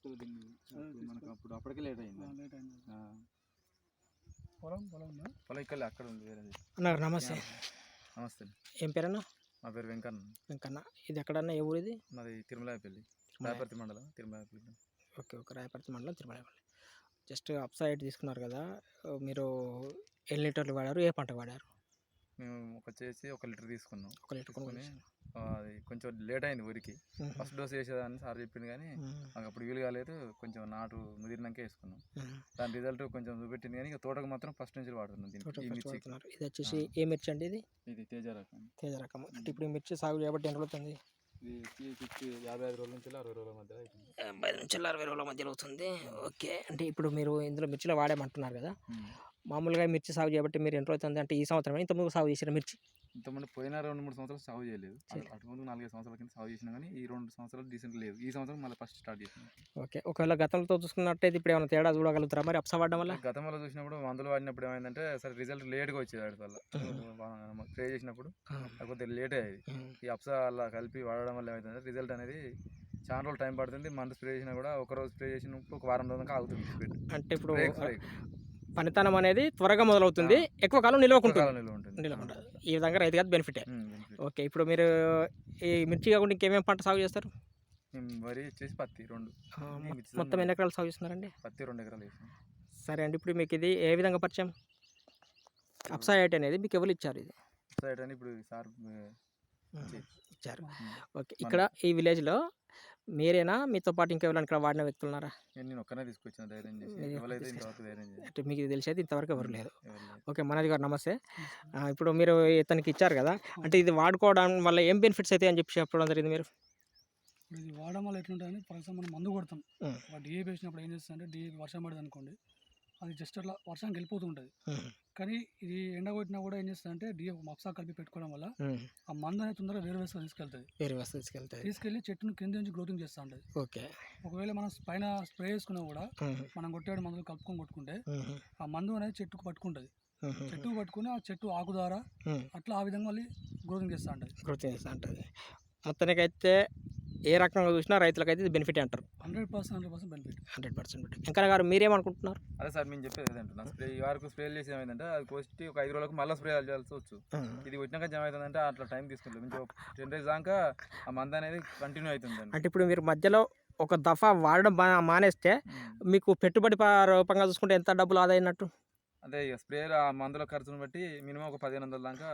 మనకు అప్పుడు అప్పటికే లేట్ అయింది. పొలం ఇక్కడ అక్కడ ఉంది వేరే. అన్న నమస్తే. నమస్తే. ఏం పేరన్నా? నా పేరు వెంకన్న. వెంకన్న. ఇది ఎక్కడన్నా ఏ ఊరు ఇది? మాది తిరుమలాయపల్లి, రాయపర్తి మండలం తిరుమలాయపల్లి. ఓకే ఓకే, రాయపర్తి మండలం తిరుమలాయపల్లి. జస్ట్ అప్సైడ్ తీసుకున్నారు కదా, మీరు ఎన్ని లీటర్లు వాడారు, ఏ పంట వాడారు? మేము వచ్చేసి 1 లీటర్ తీసుకున్నాం. 1 లీటర్ తీసుకొని అది కొంచెం లేట్ అయింది ఊరికి. ఫస్ట్ డోస్ వేసేదాన్ని సార్ చెప్పింది కానీ మాకు అప్పుడు వీలు కాలేదు. కొంచెం నాటు ముదిరినాకే వేసుకున్నాం. దాని రిజల్ట్ కొంచెం చూపెట్టింది కానీ ఇక తోటకు మాత్రం ఫస్ట్ నుంచి వాడుతున్నాం. ఇది వచ్చేసి ఏ మిర్చి అండి? ఇది తేజ రకం. తేజ రకం. అంటే ఇప్పుడు ఈ మిర్చి సాగు చేయబట్టి ఎన్ని రోజులు అవుతుంది? ఇది 55 రోజుల నుంచి 60 రోజుల మధ్య. 55 నుంచి 60 రోజుల మధ్యలో అవుతుంది. ఓకే, అంటే ఇప్పుడు మీరు ఇందులో మిర్చిలో వాడేమంటున్నారు కదా, మామూలుగా మిర్చి సాగు చేయబట్టి మీరు ఎన్ని రోజులు అవుతుంది? అంటే ఈ సంవత్సరం ఇంతకుముందు సాగు చేసిన మిర్చి? ఇంతకుముందు పోయిన 2-3 సంవత్సరాలు సాగు చేయలేదు. అటుముందు 4-5 సంవత్సరాల కింద సాగు చేసినా కానీ ఈ 2 సంవత్సరాలు డీసెంట్ లేదు. ఈ సంవత్సరం మళ్ళీ ఫస్ట్ స్టార్ట్ చేసినాం. ఓకే, ఒకవేళ గతంతో చూసుకున్నట్టయితే ఇప్పుడు ఏమైనా తేడా చూడగలుగుతారా మరి అప్సా వాడడం వల్ల? గతంలో చూసినప్పుడు మందులు వాడినప్పుడు ఏమైందంటే సరే రిజల్ట్ లేట్గా వచ్చేది వాటి వల్ల. స్ప్రే చేసినప్పుడు కొద్దిగా లేట్ అయ్యేది. ఈ అప్సా అలా కలిపి వాడడం వల్ల ఏమవుతుందంటే రిజల్ట్ అనేది చాలా రోజులు టైం పడుతుంది. మందు స్ప్రే చేసినా కూడా ఒకరోజు స్ప్రే చేసినప్పుడు 1 వారం రోజులకి ఆగుతుంది. అంటే ఇప్పుడు పనితనం అనేది త్వరగా మొదలవుతుంది, ఎక్కువ కాలం నిలవకుంటుంది. ఈ విధంగా రైతు గారి బెనిఫిట్. ఓకే, ఇప్పుడు మీరు ఈ మిర్చి కాకుండా ఇంకేమేమి పంట సాగు చేస్తారు? వరి వచ్చేసి పత్తి 2. మొత్తం ఎన్ని ఎకరాలు సాగు చేస్తున్నారండి? పత్తి 2 ఎకరాలు వేసాం. సరే అండి, ఇప్పుడు మీకు ఇది ఏ విధంగా పరిచయం? అప్సా ఐట్ అనేది మీకు ఎవరు ఇచ్చారు? ఇది అప్సా ఐట్ అని ఇప్పుడు సార్ ఇచ్చారు. ఓకే, ఇక్కడ ఈ విలేజ్లో మీరేనా, మీతో పాటు ఇంకెవరైనా ఇక్కడ వాడిన వ్యక్తులు ఉన్నారా? నేను ఒక్కనే తీసుకొచ్చిన ధైర్యం చేసి. అంటే మీకు తెలిసి అయితే ఇంతవరకు ఎవరు లేదు. ఓకే, మనోజ్ గారు నమస్తే. ఇప్పుడు మీరు ఇతనికి ఇచ్చారు కదా, అంటే ఇది వాడుకోవడం వల్ల ఏం బెనిఫిట్స్ అయితే అని చెప్పి చెప్పడం జరిగింది మీరు? ఇది వాడడం వల్ల ఎట్లుంటుంది, ఫర్ ఎగ్జాంపుల్ మనం మందు కొడతాం, డిఏ వేసినప్పుడు ఏం చేస్తుంది అంటే డిఏ వర్షం పడింది అనుకోండి, అది జస్ట్ అట్లా వర్షానికి వెళ్ళిపోతూ ఉంటుంది. కానీ ఇది ఎండ కొట్టినా కూడా ఏం చేస్తుంది అంటే డిఏ అప్సా కలిపి పెట్టుకోవడం వల్ల ఆ మందు అనేది తొందరగా వేరే వేసుకొని తీసుకెళ్ళి చెట్టును కింద నుంచి గ్రోతింగ్ చేస్తూ ఉంటుంది. ఓకే, ఒకవేళ మనం పైన స్ప్రే చేసుకున్నా కూడా మనం కొట్టేడు మందులు కలుపుకొని కొట్టుకుంటే ఆ మందు అనేది చెట్టుకు పట్టుకుంటుంది. చెట్టుకు పట్టుకుని ఆ చెట్టు ఆకు ద్వారా అట్లా ఆ విధంగా మళ్ళీ గ్రోతింగ్ చేస్తూ ఉంటుంది. మొత్తానికి అయితే ఏ రకంగా చూసినా రైతులకైతే ఇది బెనిఫిట్ అంటారు. 100% బెనిఫిట్. 100%. ఇంకా గారు మీరేమనుకుంటున్నారు? అదే సార్ మేము చెప్పేది అంటున్నా. స్ప్రే ఈ వరకు స్ప్రే చేసి ఏమైందంటే అది కోసి ఒక 5 రోజులకు మళ్ళీ స్ప్రే చేయాల్సి వచ్చు. ఇది వచ్చినాక ఏమవుతుందంటే అట్లా టైం తీసుకుంటుంది. ఇంకో 10 days దాకా ఆ మందు అనేది కంటిన్యూ అవుతుంది. అంటే ఇప్పుడు మీరు మధ్యలో ఒక దఫా వాడడం మానేస్తే మీకు పెట్టుబడి రూపంగా చూసుకుంటే ఎంత డబ్బులు ఆదా అయినట్టు? అదే ఇక స్ప్రే ఆ మందుల ఖర్చును బట్టి మినిమం ఒక 1500 దాకా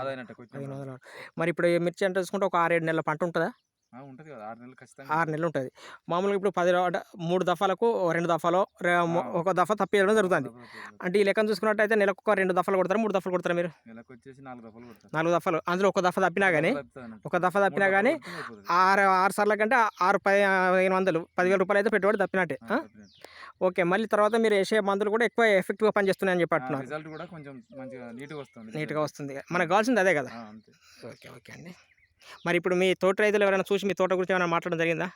ఆదా అయినట్టు. మరి ఇప్పుడు మిర్చి అంటే చూసుకుంటే ఒక 6-7 నెలల పంట ఉంటుందా? ఉంటుంది కదా, 6 నెలలు ఖచ్చితంగా. 6 నెలలు ఉంటుంది. మామూలుగా ఇప్పుడు 3 దఫాలకు 2 దఫాలో ఒక దఫా తప్పియడం జరుగుతుంది. అంటే ఈ లెక్కను చూసుకున్నట్టయితే నెలకు ఒక 2 దఫాలు కొడతారా, 3 దఫాలు కొడతారా మీరు? నెలకు వచ్చేసి 4 దఫాలు కొడతారు. 4 దఫాలు, అందులో ఒక దఫా తప్పినా కానీ 6 సార్ల కంటే 6,500 10,000 రూపాయలు అయితే పెట్టుబడి తప్పినట్టే. ఓకే, మళ్ళీ తర్వాత మీరు వేసే మందులు కూడా ఎక్కువ ఎఫెక్టివ్గా పనిచేస్తున్నాయని చెప్పి అంటున్నారు. రిజల్ట్ కూడా కొంచెం మంచిగా నీట్గా వస్తుంది. మనకు కావాల్సింది అదే కదా. ఓకే ఓకే అండి. మరి ఇప్పుడు మీ తోట రైతులు ఎవరైనా చూసి మీ తోట గురించి ఏమైనా మాట్లాడడం జరిగిందా?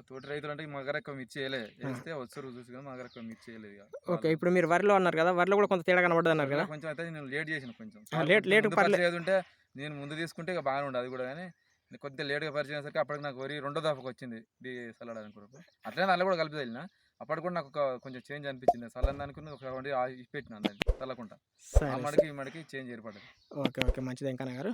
తోట రైతులు అంటే మా దగ్గర ఎక్కువ మిర్చి వేస్తే వస్తారు చూసి కానీ మా దగ్గర ఎక్కువ మిర్చి వేయలేదు. ఓకే, ఇప్పుడు మీరు వరిలో అన్నారు కదా, వరిలో కూడా కొంత తేడా కనబడదు అన్నారు కదా. కొంచెం అయితే నేను లేట్ చేసిన, కొంచెం లేట్ ఉంటే నేను ముందు తీసుకుంటే ఇక బాగానే ఉండదు. అది కూడా కానీ కొద్దిగా లేట్గా పరిచయం చేసరికి అప్పటికి నాకు వరి 2వ దఫాకి వచ్చింది సలాడ్ అనుకున్నప్పుడు. అట్లనే అలా కూడా కలిపి వెళ్ళిన అప్పటికి కూడా నాకు కొంచెం చేంజ్ అనిపించింది. సలాన్ అనుకుని ఒక పెట్టిన దాన్ని తల్లకుండా ఆ మడికి ఈ మడికి చేంజ్ ఏర్పడింది. ఓకే ఓకే, మంచిది వెంకన్న గారు.